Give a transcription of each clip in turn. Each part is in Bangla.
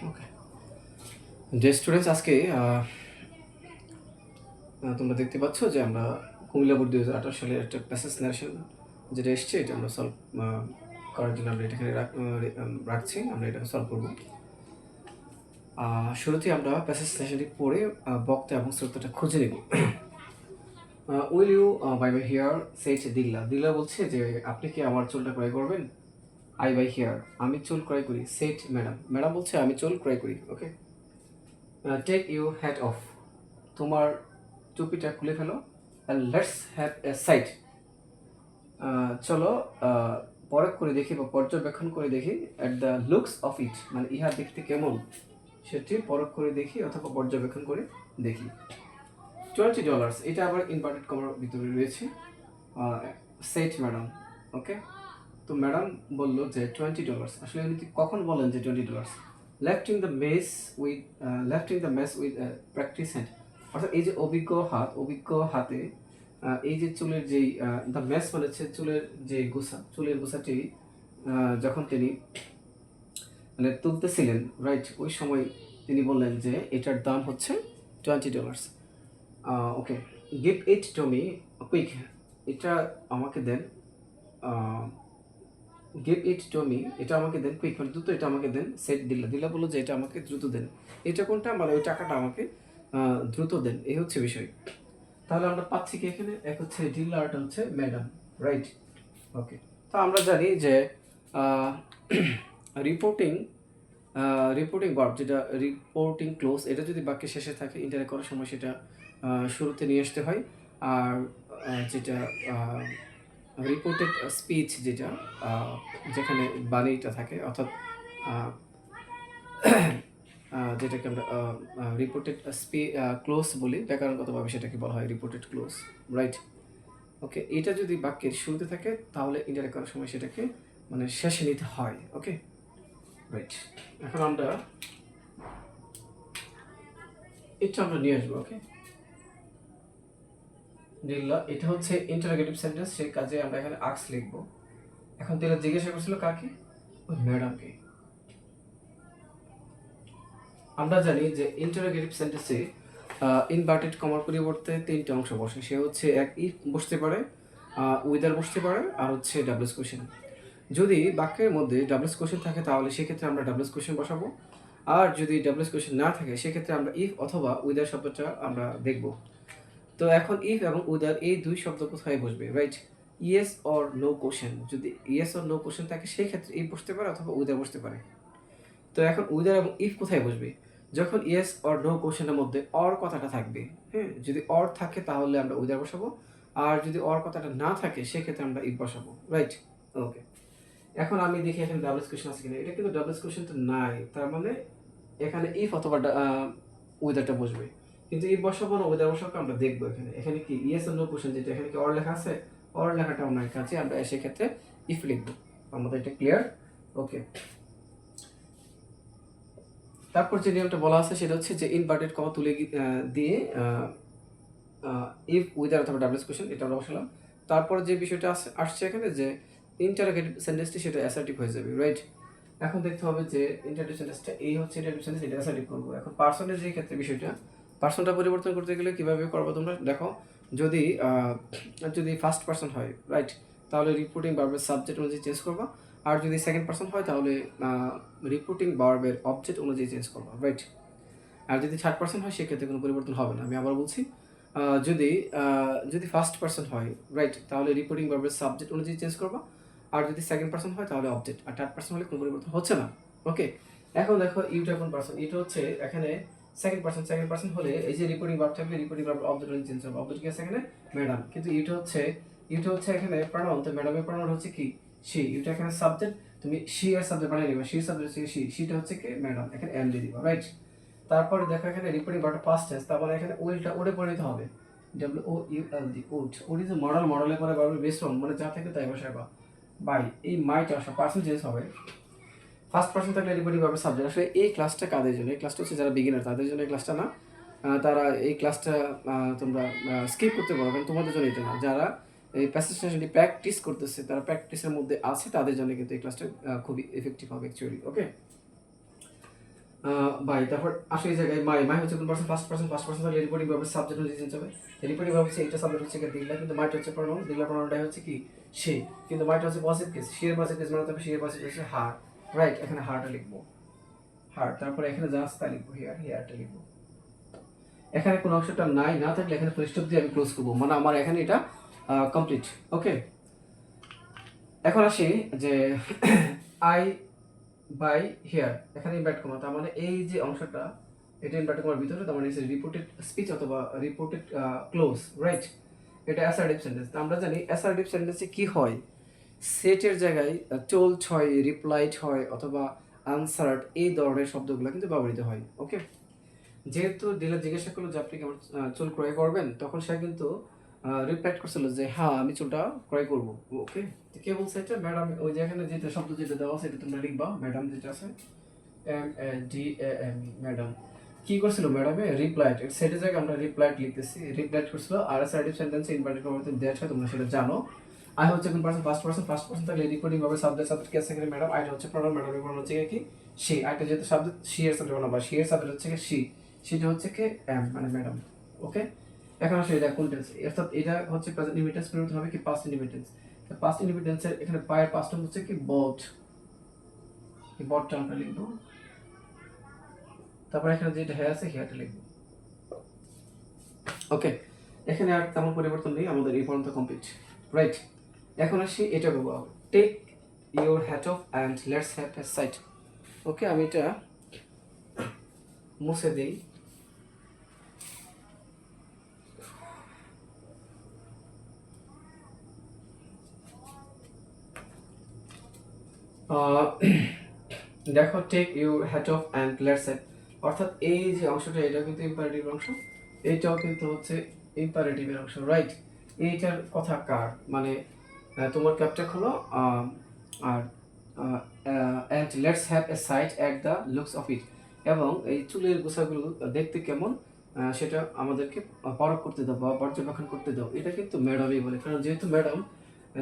ওকে, যে স্টুডেন্টস আজকে তোমরা দেখতে পাচ্ছ যে আমরা কুমিল্লা বোর্ড 2018 সালের একটা প্যাসেজ ন্যারেশন যেটা এসছে এটা আমরা সলভ করার জন্য আমরা এটাকে রাখছি, আমরা এটাকে সলভ করবো। শুরুতেই আমরা প্যাসেজ ন্যারেশনটি পড়ে বক্তা এবং শ্রোতাটা খুঁজে নেব। Will you buy bye here set Dilla. Dilla বলছে যে আপনি কি আমার চুলটা ক্রয় করবেন? আই বাই হিয়ার, আমি চুল ক্রয় করি। সেট ম্যাডাম, ম্যাডাম বলছে আমি চুল ক্রয় করি। ওকে, টেক ইউ হ্যাট অফ, তোমার টুপিটা খুলে ফেলো। লেটস হ্যাভ এ সাইট, চলো পরখ করে দেখি বা পর্যবেক্ষণ করে দেখি। অ্যাট দ্য লুকস অফ ইট, মানে ইহা দেখতে কেমন সেটি পরখ করে দেখি অথবা পর্যবেক্ষণ করে দেখি। $20, এটা আবার ইনভার্টেড কমার ভিতরে রয়েছে। সেট ম্যাডাম, ওকে। তো ম্যাডাম বললো যে $20। আসলে উনি কখন বলেন যে $20? Left in the mess with practice hand, অর্থাৎ এই যে অভিজ্ঞ হাতে এই যে চুলের যেই দ্য মেস মানে হচ্ছে চুলের যে গোছা, চুলের গোছাটি যখন তিনি মানে তুলতেছিলেন, রাইট, ওই সময় তিনি বললেন যে এটার দাম হচ্ছে $20। Okay, give it to me quick, এটা আমাকে দেন। গিভ ইট টু মি, এটা আমাকে দেন কুইক, মানে দ্রুত এটা আমাকে দেন। সেট দিল্লা বললো যে এটা আমাকে দ্রুত দেন। এটা কোনটা, মানে ওই টাকাটা আমাকে দ্রুত দেন, এই হচ্ছে বিষয়। তাহলে আমরা পাচ্ছি কি এখানে, এক হচ্ছে ডিল্লা আর একটা হচ্ছে ম্যাডাম, রাইট। ওকে, তো আমরা জানি যে রিপোর্টিং ভার্ব, যেটা রিপোর্টিং ক্লোজ, এটা যদি বাক্যের শেষে থাকে ইন্টারেক্ট করার সময় সেটা শুরুতে নিয়ে আসতে হয়। আর যেটা রিপোর্টেড স্পিচ, যেটা যেখানে বাণীটা থাকে, অর্থাৎ যেটাকে আমরা রিপোর্টেড ক্লোজ বলি ব্যাকরণগতভাবে, সেটাকে বলা হয় রিপোর্টেড ক্লোজ, রাইট। ওকে, এটা যদি বাক্যের শুরুতে থাকে তাহলে ইন্টারেক্ট করার সময় সেটাকে মানে শেষে নিতে হয়। ওকে, রাইট। এখন আমরা এটা নিয়ে আসবো। ওকে, দিল্লা, এটা হচ্ছে ইন্টারোগেটিভ সেন্টেন্স, সেই কাজে আমরা এখানে আক্স লিখবো। এখন দিল্লা জিজ্ঞাসা করছিল কাকে? ওই ম্যাডামকে। আমরা জানি যে ইন্টারোগেটিভ সেন্টেন্সে ইনভার্টেড কমার পরিবর্তে তিনটে অংশ বসে। সে হচ্ছে এক ইফ বসতে পারে, উইদার বসতে পারে, আর হচ্ছে ডাবলস কোশ্চেন। যদি বাক্যের মধ্যে ডাবলস কোশ্চেন থাকে তাহলে সেক্ষেত্রে আমরা ডাবলস কোশ্চেন বসাবো, আর যদি ডাবলস কোশ্চেন না থাকে সেক্ষেত্রে আমরা ইফ অথবা উইদার শব্দটা আমরা দেখব। তো এখন ইফ এবং উইদার এই দুই শব্দ কোথায় বসবে, right? Yes or no question, যদি ইয়েস অর নো কোশ্চেন থাকে সেই ক্ষেত্রে ইফ বসতে পারে অথবা উইদার বসতে পারে। তো এখন উইদার এবং ইফ কোথায় বসবে? যখন ইয়েস অর নো কোশ্চেনের মধ্যে অর কথাটা থাকবে। হ্যাঁ, যদি অর থাকে তাহলে আমরা উইদার বসাবো, আর যদি অর কথাটা না থাকে সেক্ষেত্রে আমরা ইফ বসাবো, রাইট। ওকে, এখন আমি দেখি এখানে ডাবলস কোশ্চেন আছে কিনা। এটা কিন্তু ডাবলস কোশ্চেনটা নাই, তার মানে এখানে ইফ অথবা উইদারটা বসবে। কিন্তু ইফ বসাবো না উইদার বসাবো আমরা দেখবো। এখানে কি ইয়েস অর নো কোশ্চেন, যেটা এখানে কি অর লেখা আছে, অর লেখাটাও নাই, কাছে আমরা সেক্ষেত্রে ইফ লিখবো। আমাদের এটা ক্লিয়ার? ওকে, তারপর যে নিয়মটা বলা আছে সেটা হচ্ছে যে ইনভার্টেড কমা তুলে দিয়ে ইফ উইদার অথবা ডাবলস কোশ্চেন এটা আমরা বসালাম। তারপরে যে বিষয়টা আসছে এখানে যে ইন্টারোগেটিভ সেন্টেন্সটি সেটা অ্যাসার্টিভ হয়ে যাবে, রাইট। এখন দেখতে হবে যে ইন্টারোগেটিভ সেন্টেন্সটা এই হচ্ছে ইন্টারোগেটিভ সেন্টেন্স, এটা অ্যাসার্টিভ করবো। এখন পার্সনের যে ক্ষেত্রে বিষয়টা, পার্সনটা পরিবর্তন করতে গেলে কিভাবে করবো তোমরা দেখো। যদি যদি ফার্স্ট পার্সন হয়, রাইট, তাহলে রিপোর্টিং ভার্বের সাবজেক্ট অনুযায়ী চেঞ্জ করবা। আর যদি সেকেন্ড পার্সন হয় তাহলে রিপোর্টিং ভার্বের অবজেক্ট অনুযায়ী চেঞ্জ করবা, রাইট। আর যদি থার্ড পার্সন হয় সেক্ষেত্রে কোনো পরিবর্তন হবে না। আমি আবার বলছি, যদি যদি ফার্স্ট পার্সন হয়, রাইট, তাহলে রিপোর্টিং ভার্বের সাবজেক্ট অনুযায়ী চেঞ্জ করবা। আর যদি সেকেন্ড পার্সন হয় তাহলে অবজেক্ট, আর থার্ড পার্সন হলে কোনো পরিবর্তন হচ্ছে না। ওকে, এখন দেখো ইউটা কোন পার্সন, এটা হচ্ছে এখানে সেকেন্ড পার্সন হলে এই যে রিপোর্টিং ভার্ব থাকবে, রিপোর্টিং ভার্ব অবজেক্ট অনুযায়ী চেঞ্জ হবে। অবজেক্ট কি আছে এখানে? ম্যাডাম। কিন্তু ইউটা হচ্ছে এখানে প্রনাউন, তো ম্যাডামের প্রনাউন হচ্ছে কি? শি। ইউটা এখানে সাবজেক্ট, তুমি শি এর সাবজেক্ট বানিয়ে নিবা। শি সাবজেক্ট হচ্ছে শি, শিটা হচ্ছে কি? ম্যাডাম। এখানে এম দিয়ে দিবা, রাইট। তারপরে দেখো এখানে রিপোর্টিং ভার্বটা পাস্ট টেন্স, তার মানে এখানে উইলটা ওডে পরিণত হবে। ওড ইজ মডেলের পরে ভার্বের বেস ফর্ম, মানে যা থেকে তাই বসাবা। বাই এই মাইট আসা পার্সন চেঞ্জ হবে। ফার্স্ট পার্সন থাকলে রিপোর্টিং ভার্বের সাবজেক্ট। আসলে এই ক্লাসটা কাদের জন্য? এই ক্লাসটা হচ্ছে যারা বিগিনার তাদের জন্য এই ক্লাসটা না। তারা এই ক্লাসটা তোমরা স্কিপ করতে পারো, কারণ তোমাদের জন্য এটা না। যারা এই প্যাসেজটি প্র্যাকটিস করতেছে, তারা প্র্যাকটিসের মধ্যে আছে, তাদের জন্য কিন্তু এই ক্লাসটা খুবই এফেক্টিভ হবে অ্যাকচুয়ালি। ওকে, বাই, তারপর আসে এই জায়গায় মাই মাই হচ্ছে কোন পার্সন, ফার্স্ট পার্সন তাহলে রিপোর্টিং ভার্বের সাবজেক্ট অনুযায়ী চেঞ্জ হবে। রিপোর্টিং ভার্ব হচ্ছে এটা সাবজেক্ট হচ্ছে দিগলা, কিন্তু মাইটা হচ্ছে প্রনাউন, দিগলা প্রনাউনটাই হচ্ছে কি সে, কিন্তু মাইটা হচ্ছে পজিটিভ কেস, সে এর পজিটিভ কেস মানে তবে সে এর পজিটিভ কেস হচ্ছে হার, রাইট। এখানে হারটা লিখবো, হার, তারপরে এখানে জাস্ট তা লিখবো, হিয়ারটা লিখবো। এখানে কোন অংশটা নাই, না থাকলে এখানে ফুল স্টপ দিয়ে আমি ক্লোজ করবো, মানে আমার এখানে এটা কমপ্লিট। ওকে, এখন আসি যে আই বাই হিয়ার, এখানে ইনভার্ট কমা, তার মানে এই যে অংশটা এটা ইনভার্ট কমার ভিতরে, তার মানে রিপোর্টেড স্পিচ অথবা রিপোর্টেড ক্লোজ, রাইট। এটা অ্যাসার্টিভ সেন্টেন্স। আমরা জানি অ্যাসার্টিভ সেন্টেন্সে কি হয়, সেটের জায়গায় টোল্ড হয়, রিপ্লাইড হয় অথবা আনসার্ড, এই ধরনের শব্দগুলো কিন্তু ব্যবহৃত হয়। ওকে, যেহেতু ডিলার জিজ্ঞাসা করলো যে আপনি কেমন চুল ক্রয় করবেন, তখন সে কিন্তু রিপ্লাই করছিল যে হ্যাঁ আমি চুলটা ক্রয় করবো। ওকে, কে বলছে এটা? ম্যাডাম। ওই যে এখানে যেটা শব্দ যেটা দেওয়া আছে এটা তোমরা লিখবা, ম্যাডাম যেটা আছে MADAM, ম্যাডাম। কি করছিল ম্যাডামে? রিপ্লাইড, সেটের জায়গায় আমরা রিপ্লাইড লিখতেছি, রিপ্লাইড করছিল। আর অ্যাসার্টিভ সেন্টেন্সে ইনভার্টেড কমাতে দ্যাট হয়, তোমরা সেটা জানো। আই হচ্ছে কোন পার্সন, ফার্স্ট পার্সন তাহলে রিপোর্টিং ভাবে সাবজেক্ট কেস সেখানে ম্যাডাম। আইটা হচ্ছে প্রনাউন, ম্যাডামের প্রনাউন হচ্ছে কি সি। আইটা যেহেতু সাবজেক্ট, সি এর সাবজেক্ট বানাবা, সি এর সাবজেক্ট হচ্ছে কি সি, সেটা হচ্ছে কি এম মানে ম্যাডাম। ওকে, এখন আসলে এটা কোন টেন্স, অর্থাৎ এটা হচ্ছে প্রেজেন্ট ইনডিফিনিট টেন্স, পরিবর্তন হবে কি past indefinite tense. Past indefinite টেন্সের এখানে পায়ের পাস্ট ফর্ম হচ্ছে কি বট, এই বটটা আমরা লিখবো। তারপর এখানে যেটা হ্যাঁ আছে হেয়ারটা লিখবো। ওকে, এখানে আর তেমন পরিবর্তন নেই, আমাদের এই পর্যন্ত কমপ্লিট, রাইট। এখন আসি এটা বলবো, take your hat off and let's have a sight. Okay, আমি এটা মুছে দিই। দেখো, take your hat off and let's have, অর্থাৎ এই যে অংশটা এটা কিন্তু ইম্পারেটিভ অংশ, এইটাও কিন্তু হচ্ছে ইম্পারেটিভের অংশ, রাইট। এইটার কথা কার, মানে তোমার ক্যাপটা খোলো, আর and let's have a sight at the looks of it, এবং এই চুলের গোছাগুলো দেখতে কেমন সেটা আমাদেরকে পরখ করতে দাও বা পর্যবেক্ষণ করতে দাও। এটা কিন্তু ম্যাডামই বলে, কারণ যেহেতু ম্যাডাম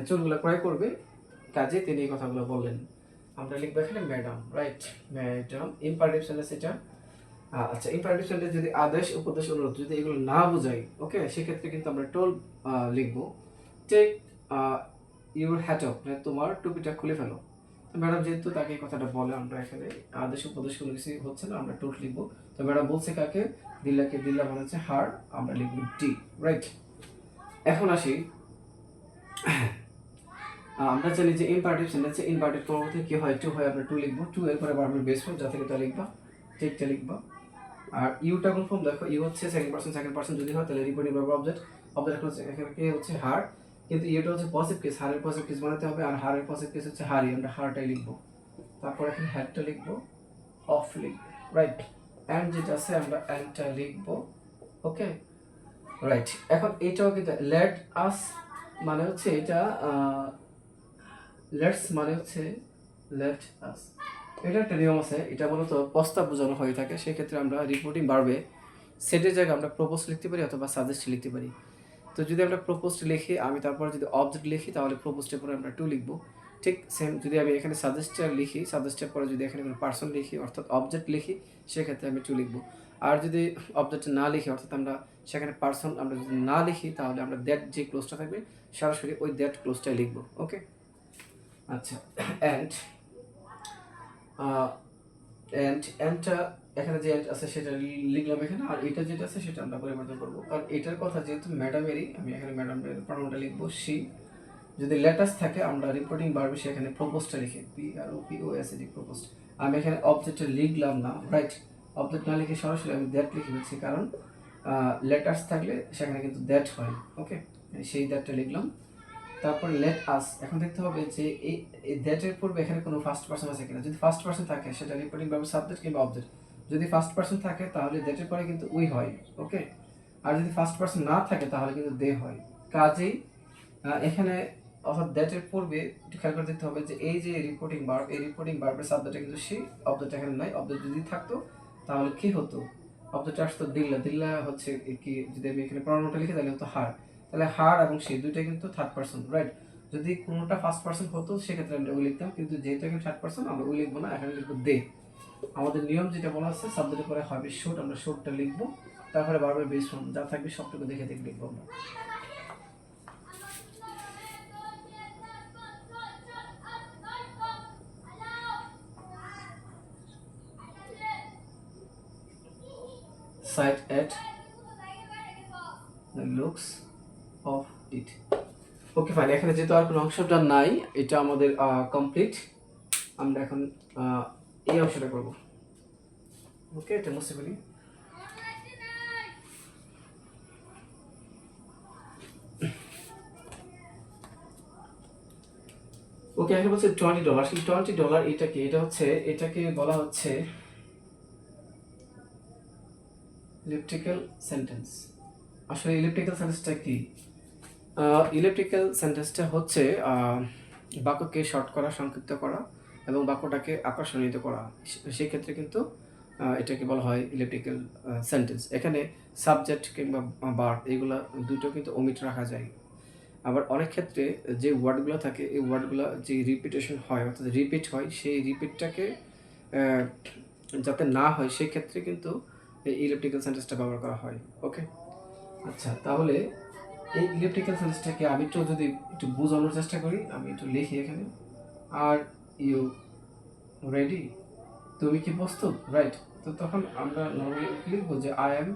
চুলগুলো ক্রয় করবে, কাজে তিনি এই কথাগুলো বললেন। আমরা লিখবো এখানে madam, right. Madam imperative sentence এটা। আচ্ছা, ইম্পারেটিভ সেন্টেন্স যদি আদেশ, উপদেশ, অনুরোধ যদি এগুলো না বোঝাই, ওকে, সেক্ষেত্রে কিন্তু আমরা টোল লিখবো। টেক ইউর হ্যাট অফ, তোমার টুপিটা খুলে ফেলো। তো ম্যাডাম যেহেতু তাকে এই কথাটা বলে, আমরা এখানে আদেশ উপদেশ কোনো কিছু হচ্ছে না, আমরা টোট লিখবো। তো ম্যাডাম বলছে কাকে? দিল্লাকে। দিল্লা মানে হচ্ছে হার, আমরা লিখবো টি, রাইট। এখন আসি, আমরা জানি যে ইম্পারেটিভ সেন্টেন্সে ইনভার্টেড পরবর্তী কি হয়? টু হয়, আমরা টু লিখবো। টু এর পরে ভার্বের বেস ফর্ম, যা থেকে তা লিখবা, টেকটা লিখবা। আর ইউটা কোন ফর্ম? দেখো, ইউ হচ্ছে সেকেন্ড পারসন যদি হয় তাহলে রিপোর্টিং ভার্ব অবজেক্ট, অবজেক্ট হচ্ছে এখানে কে হচ্ছে হার, কিন্তু ইউটা হচ্ছে পজিটিভ কেস, হারের পজিটিভ কেস বানাতে হবে, আর হারের পজিটিভ কেস হচ্ছে হারি, আমরা হারটাই লিখবো। তারপর এখানে হ্যাডটা লিখবো, অফ লিখবো, রাইট। অ্যান্ড যেটা আছে আমরা অ্যান্ডটা লিখবো। ওকে, রাইট। এখন এটাও কিন্তু লেট আস মানে হচ্ছে এটা, লেটস মানে হচ্ছে লেট আস, এটা একটা নিয়ম আছে, এটা মূলত প্রস্তাব বোঝানো হয়ে থাকে। সেক্ষেত্রে আমরা রিপোর্টিং ভার্বে সেটের জায়গায় আমরা প্রপোজ লিখতে পারি অথবা সাজেস্ট লিখতে পারি। তো যদি আমরা প্রপোজড লিখি, আমি তারপরে যদি অবজেক্ট লিখি, তাহলে প্রপোজডের পরে আমরা টু লিখবো। ঠিক সেম যদি আমি এখানে সাজেস্টার লিখি, সাজেস্টের পরে যদি এখানে কোনো পার্সন লিখি অর্থাৎ অবজেক্ট লিখি, সেক্ষেত্রে আমি টু লিখবো। আর যদি অবজেক্ট না লিখি, অর্থাৎ আমরা সেখানে পার্সন আমরা যদি না লিখি, তাহলে আমরা দ্যাট যে ক্লোজটা থাকবে সরাসরি ওই দ্যাট ক্লোজটাই লিখবো। ওকে, আচ্ছা। অ্যান্ড এন্ডটা এখানে যে এন্ড আছে সেটা লিখলাম এখানে, আর এটা যেটা আছে সেটা আমরা পরিবর্তন করবো, কারণ এটার কথা যেহেতু ম্যাডামেরই, আমি এখানে ম্যাডামের প্রনাউনটা লিখবো সি। যদি লেটাস থাকে আমরা রিপোর্টিং ভার্বে সেখানে প্রপোজটা লিখি, PROPOSED, প্রপোজড। আমি এখানে অবজেক্টটা লিখলাম না, রাইট। অবজেক্ট না লিখে সরাসরি আমি দ্যাট লিখে দিচ্ছি, কারণ লেটার্স থাকলে সেখানে কিন্তু দ্যাট হয়। ওকে, সেই দ্যাটটা লিখলাম। তারপর লেট আস, এখন দেখতে হবে যে এই দ্যাটের পূর্বে এখানে কোনো ফার্স্ট পারসন আছে কিনা। যদি ফার্স্ট পারসন থাকে সেটা রিপোর্টিং ভার্ব সাবজেক্ট কিংবা অবজেক্ট। যদি ফার্স্ট পারসন থাকে তাহলে দ্যাটের পরে কিন্তু উই হয়। ওকে, আর যদি ফার্স্ট পারসন না থাকে তাহলে কিন্তু দে হয়। কাজেই এখানে অর্থাৎ দ্যাটের পূর্বে একটু খেয়াল করে দেখতে হবে যে এই যে রিপোর্টিং ভার্ব, এই রিপোর্টিং ভার্বের সাবজেক্টটা কিন্তু সি, অবজেক্ট এখানে নাই। অবজেক্ট যদি থাকতো তাহলে কি হতো? অবজেক্ট আসতো দিল্লা। দিল্লা হচ্ছে কি, যদি আমি এখানে প্রনাউনটা লিখি তাহলে হতো হার। তাহলে হার এবং সে দুইটা কিন্তু থার্ড পারসন, রাইট। যদি কোনোটা ফার্স্ট পারসন হতো সেক্ষেত্রে আমরা উই লিখতাম, কিন্তু যেহেতু এখানে থার্ড পারসন আমরা উই লিখবো না, এখানে লিখবো দে। আমাদের নিয়ম যেটা বলা আছে সাবজেক্টের পরে হবে শুড, আমরা শুডটা লিখবো, তারপরে বারবার বেস ফর্ম যা থাকবে সবটুকু দেখে দেখে লিখবো আমরা। Sight at the looks of it. Okay fine, এখানে যেহেতু আর কোনো অংশটা নাই, এটা আমাদের কমপ্লিট। আমরা এখন এই অংশটা করব। ওকে, এটা মুছে ফেলি। ওকে, এখানে বলছে $20। সেই $20 এটাকে, এটাকে বলা হচ্ছে ইলেকট্রিক্যাল সেন্টেন্স। আসলে ইলেকট্রিক্যাল সেন্টেন্সটা কি? ইলেকট্রিক্যাল সেন্টেন্সটা হচ্ছে বাক্যকে শর্ট করা, সংক্ষিপ্ত করা এবং বাক্যটাকে আকর্ষণীয় করা। সেক্ষেত্রে কিন্তু এটাকে বলা হয় ইলেকট্রিক্যাল সেন্টেন্স। এখানে সাবজেক্ট কিংবা ভার্ব এগুলো দুটো কিন্তু ওমিট রাখা যায়। আবার অনেক ক্ষেত্রে যে ওয়ার্ডগুলো থাকে, এই ওয়ার্ডগুলো যে রিপিটেশন হয়, অর্থাৎ রিপিট হয়, সেই রিপিটটাকে যাতে না হয় সেই ক্ষেত্রে কিন্তু এই ইলেকট্রিক্যাল সেন্টেন্সটা ব্যবহার করা হয়। ওকে, আচ্ছা, তাহলে এই ইলেকট্রিক্যাল সেন্টেন্সটাকে আমি একটু বোঝানোর চেষ্টা করি। আমি একটু লিখি এখানে, আর ইউ রেডি? তুমি কি প্রস্তুত? রাইট। তো তখন আমরা নর্মালি লিখবো যে আই এম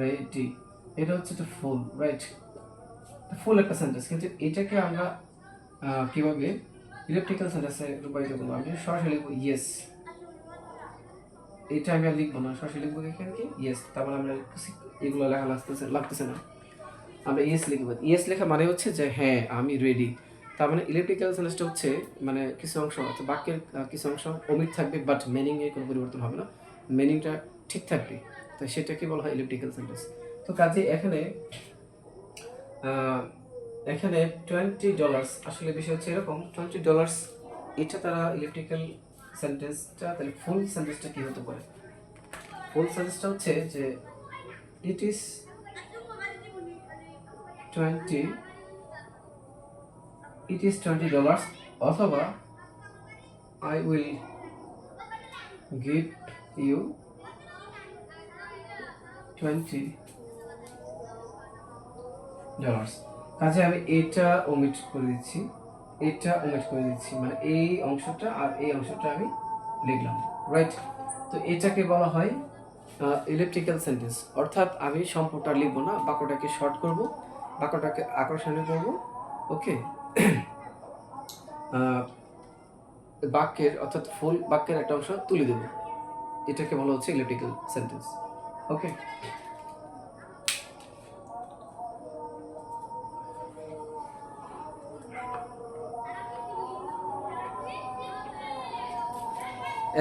রেডি। এটা হচ্ছে একটা ফুল, রাইট, ফুল একটা সেন্টেন্স। কিন্তু এটাকে আমরা কিভাবে ইলেকট্রিক্যাল সেন্টেন্সে রূপায়িত করবো? আমি সরাসরি লিখবো ইয়েস। এটা আমি আর লিখবো না, সরাসরি লিখবো এখানে কি ইয়েস। তার মানে আমরা এগুলো লেখা লাগতেছে না, আমরা ইয়েস লিখব। ইয়েস লেখা মানে হচ্ছে যে হ্যাঁ আমি রেডি। তার মানে ইলেকট্রিক্যাল সেন্টেন্সটা হচ্ছে মানে কিছু অংশ অর্থাৎ বাক্যের কিছু অংশ ওমিট থাকবে, বাট মিনিংয়ে কোনো পরিবর্তন হবে না, মিনিংটা ঠিক থাকবে। তো সেটাকে বলা হয় ইলেকট্রিক্যাল সেন্টেন্স। তো কাজে এখানে $20, আসলে বিষয় হচ্ছে এরকম, $20 এটা তারা ইলেকট্রিক্যাল সেন্টেন্সটা, তাহলে ফুল সেন্টেন্সটা কি হতে পারে? ফুল সেন্টেন্সটা হচ্ছে যে ইট ইজ 20 অথবা I will give you $20। কাজে আমি এটা ওমিট করে দিচ্ছি, মানে এই অংশটা আর এই অংশটা আমি লিখলাম, রাইট। তো এটাকে বলা হয় ইলেকট্রিক্যাল সেন্টেন্স। অর্থাৎ আমি সম্পূর্ণটা লিখবো না, বাক্যটাকে শর্ট করব, বাক্যটাকে আকর্ষণীয় করব। ওকে, বাক্যের অর্থাৎ ফুল বাক্যের একটা অংশ তুলে দেব, এটাকে বলা হচ্ছে ইলেকট্রিক্যাল সেন্টেন্স। ওকে,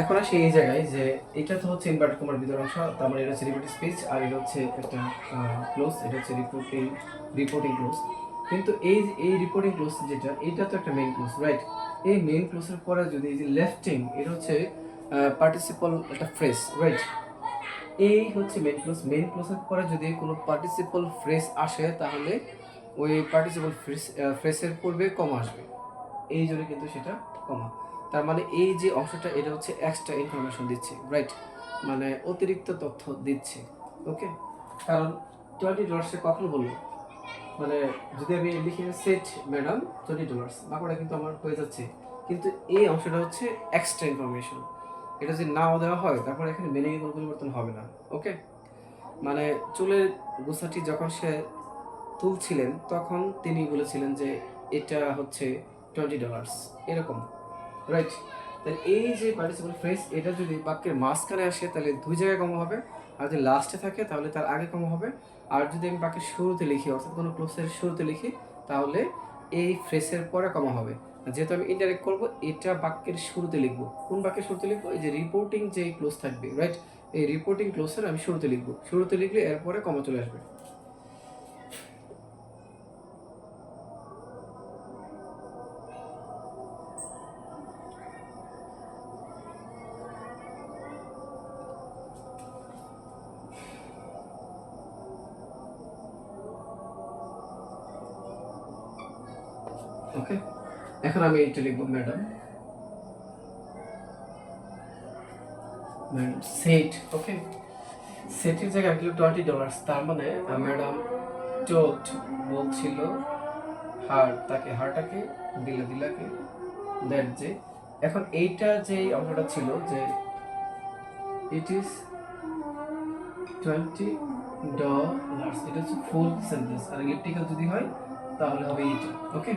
এখন আসি এই জায়গায় যে এটা তো হচ্ছে ইনভার্টেড কমার ভিতর অংশ, তার মানে এটা হচ্ছে রিপিটেড স্পিচ, আর এটা হচ্ছে একটা ক্লোজ, এটা হচ্ছে রিপোর্টিং ক্লোজ। কিন্তু এই রিপোর্টিং ক্লোজ যেটা, এটা তো একটা মেইন ক্লোজ, রাইট। এই মেইন ক্লোজের পরে যদি এই যে লেফটিং, এটা হচ্ছে পার্টিসিপল একটা ফ্রেজ, রাইট। এই হচ্ছে মেইন ক্লোজ। মেইন ক্লোজের পরে যদি কোনো পার্টিসিপল ফ্রেজ আসে তাহলে ওই পার্টিসিপল ফ্রেজের পূর্বে কমা আসবে, এই জন্য কিন্তু সেটা কমা। তার মানে এই যে অংশটা এটা হচ্ছে এক্সট্রা ইনফরমেশন দিচ্ছে, রাইট, মানে অতিরিক্ত তথ্য দিচ্ছে। ওকে, কারণ $20 কখন বলবো, মানে যদি আমি লিখে সেট ম্যাডাম $20, বাকিটা কিন্তু আমার হয়ে যাচ্ছে, কিন্তু এই অংশটা হচ্ছে এক্সট্রা ইনফরমেশন। এটা যদি নাও দেওয়া হয় তারপরে এখানে মিনিংয়ে কোনো পরিবর্তন হবে না। ওকে, মানে চুলের গোছাটি যখন সে তুলছিলেন তখন তিনি বলেছিলেন যে এটা হচ্ছে $20 এরকম, রাইট। তাহলে এই যে পার্টিসিপল ফ্রেজ এটা যদি বাক্যের মাঝখানে আসে তাহলে দুই জায়গায় কমা হবে, আর যদি লাস্টে থাকে তাহলে তার আগে কমা হবে। আর যদি আমি বাক্যের শুরুতে লিখি অর্থাৎ কোনো ক্লোজের শুরুতে লিখি তাহলে এই ফ্রেজের পরে কমা হবে। যেহেতু আমি ইনডাইরেক্ট করব, এটা বাক্যের শুরুতে লিখবো। কোন বাক্যের শুরুতে লিখবো? এই যে রিপোর্টিং যে ক্লোজ থাকবে, রাইট, এই রিপোর্টিং ক্লোজের আমি শুরুতে লিখবো, শুরুতে লিখলে এরপরে কমা চলে আসবে। ওকে, এখন আমি এটা লিখবো ম্যাডাম সেট, ওকে। সেটের জায়গায় আমি $20, তার মানে ম্যাডাম টোল্ড বলছিল হারটাকে দিলাকে দ্যাট যে এখন এইটা যে অংশটা ছিল যে ইট ইজ $20, এটা হচ্ছে ফুল সেন্টেন্স, আর ইলিপ্টিক্যাল যদি হয় তাহলে হবে ইট, ওকে।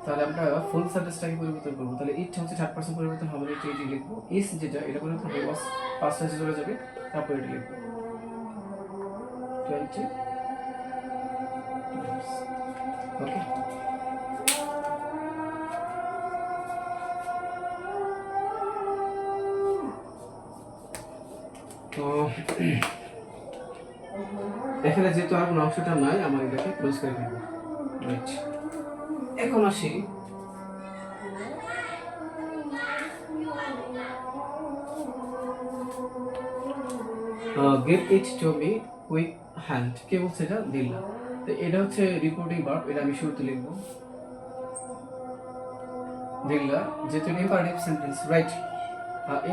তাহলে আমরা ফুল সেন্টেন্সটাকে পরিবর্তন করবো, তাহলে ইট হচ্ছে 30% পরিবর্তন হবে, এটা এটি লিখবো। ইস যেটা এটা পরিবর্তন হবে, ওয়াস পাস্ট টেন্সে চলে যাবে, তারপর এটা লিখবো 20, ওকে। তো এখানে যেহেতু আর কোনো অংশটা নাই, আমার এটাকে ক্লোজ করে ফেলবো, রাইট। এখন আসি give it to me with hand, কে বলছে এটা? দিল্লা। তো এটা হচ্ছে রিপোর্টিং ভার্ব, এটা আমি শুরুতে লিখবো দিল্লা, যেহেতু imperative sentence, right.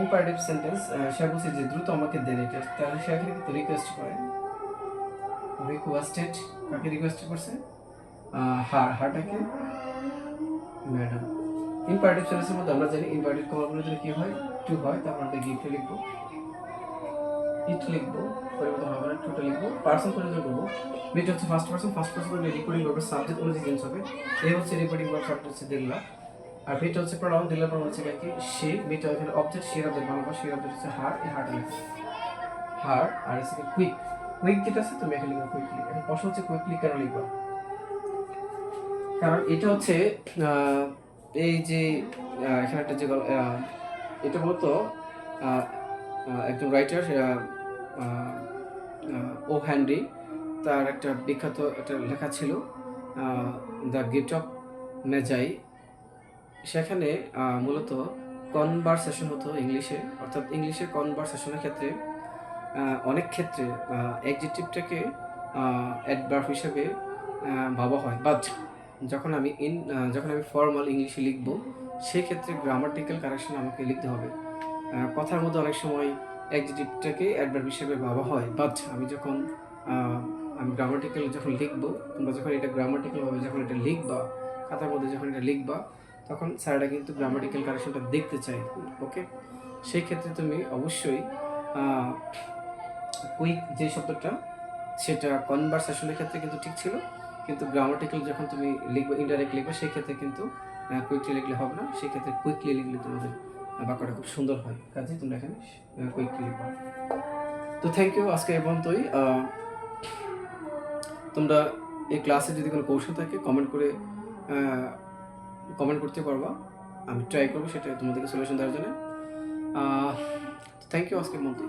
Imperative sentence, সে বলছে যে দ্রুত আমাকে দেন এটা, তাহলে সে এখানে কিন্তু রিকোয়েস্ট করে, রিকোয়েস্টেড, কাকে রিকোয়েস্ট করছে? হারটাকে ম্যাডাম। ইম্পারেটিভ সেন্টেন্সের মধ্যে আমরা জানি ইম্পারেটিভ কমাগুলো যদি কি হয়, টু হয়, তারপর আমরা গিফট লিখবো, ইট লিখবো, পরিবর্তন হবে না, টুটা লিখবো, পার্সন পরিবর্তন করবো। মিট হচ্ছে ফার্স্ট পার্সন করলে রিপোর্টিং ভার্বের সাবজেক্ট অনুযায়ী চেঞ্জ হবে। এ হচ্ছে রিপোর্টিং ভার্ব, সাবজেক্ট হচ্ছে দিল্লা, আর মিট হচ্ছে প্রোনাউন, দিল্লা প্রোনাউন হচ্ছে কি সে, মিট এখানে অবজেক্ট, সে অবজেক্ট বাংলা, সে অবজেক্ট হচ্ছে হার, এই হারটা লিখবো হার, আর হচ্ছে কুইক, কুইক যেটা আছে তুমি এখানে লিখবে কুইকলি। এখন প্রশ্ন হচ্ছে কুইকলি কেন লিখবা? কারণ এটা হচ্ছে এই যে এখানে একটা যে এটা মূলত একজন রাইটার ও হ্যান্ডি, তার একটা বিখ্যাত একটা লেখা ছিল দ্য গিফট অফ মেজাই। সেখানে মূলত কনভারসেশন হতো ইংলিশে, অর্থাৎ ইংলিশে কনভারসেশনের ক্ষেত্রে অনেক ক্ষেত্রে অ্যাডজেক্টিভটাকে অ্যাডভার্ব হিসেবে ভাবা হয়, বাট যখন আমি ফর্মাল ইংলিশে লিখবো সেই ক্ষেত্রে গ্রামাটিক্যাল কারেকশন আমাকে লিখতে হবে। কথার মধ্যে অনেক সময় অ্যাডজেক্টিভটাকে অ্যাডভার্ব হিসেবে ভাবা হয়, বাট আমি গ্রামাটিক্যাল যখন লিখবো, তোমরা যখন এটা গ্রামাটিক্যালভাবে যখন এটা লিখবা, খাতার মধ্যে যখন এটা লিখবা, তখন স্যাররা কিন্তু গ্রামাটিক্যাল কারেকশনটা দেখতে চাই, ওকে। সেই ক্ষেত্রে তুমি অবশ্যই কুইক যে শব্দটা, সেটা কনভারসেশনের ক্ষেত্রে কিন্তু ঠিক ছিল, কিন্তু গ্রামাটিক্যাল যখন তুমি লিখবে, ইনডাইরেক্ট লিখবে, সেই ক্ষেত্রে কিন্তু কুইকলি লিখলে হবে না, সেই ক্ষেত্রে কুইকলি লিখলে তোমাদের বাক্যটা খুব সুন্দর হয়, কাজে তোমরা এখানে কুইকলি লিখবা। তো থ্যাংক ইউ, আজকে এই পর্যন্তই। তোমরা এই ক্লাসে যদি কোনো কৌশল থাকে কমেন্ট করতে পারবা, আমি ট্রাই করবো সেটা তোমাদেরকে সলিউশন দেওয়ার জন্য। থ্যাংক ইউ, আজকের মধ্যে।